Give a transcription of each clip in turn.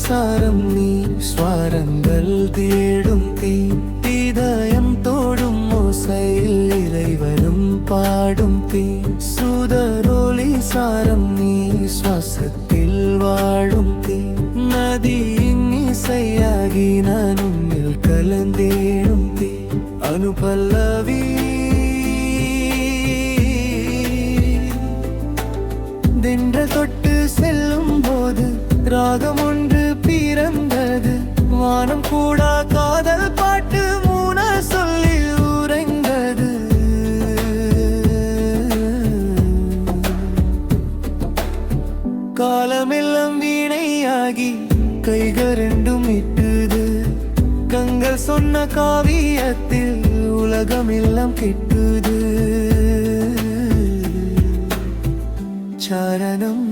சாரம் நீ ஸ்வரங்கள் தேடும் தீ இதயம் தோடும் ஓசையில் இறைவனும் பாடும் தீ சுடரொளி சாரம் நீ சுவாசத்தில் வாழும் தீ நதியின் இசையாகி நான் உன்னில் கலந்தேடும் தீ அனுபல்லவி தென்ற தொட்டு செல்லும் போது ராகம் ஒன்று பிறந்தது வானம் கூட காதல் பாட்டு மூன சொல்லி உறைந்தது காலமெல்லாம் வீணையாகி கைகள் ரெண்டும் இட்டுது கங்கள் சொன்ன காவியத்தில் உலகமெல்லாம் கெட்டுது சரணம்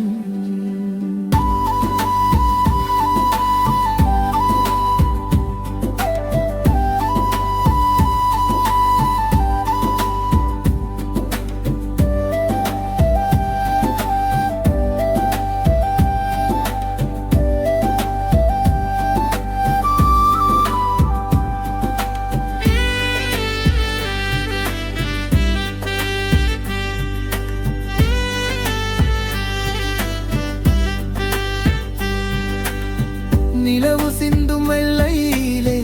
நிலவு சிந்தும் வெள்ளையிலே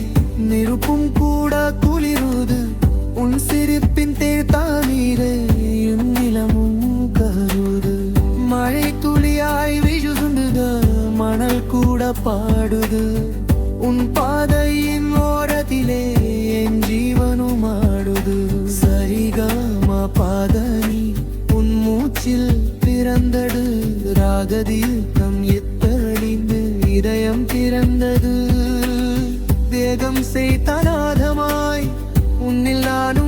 நெருப்பும் கூட குளிருது உன் சிரிப்பின் தேர்த்தானீரே நிலமும் கருது மழை துளியாய் விழுந்துது மணல் கூட பாடுது உன் பாதையின் ஓரத்திலே என் ஜீவனும் ஆடுது சரிகமா பாதனி உன் மூச்சில் பிறந்தது ராகதில் தம் எத்தழிந்து இதயம் திறந்தது தேகம் செய்தநாதமாய் உன்னில் நான்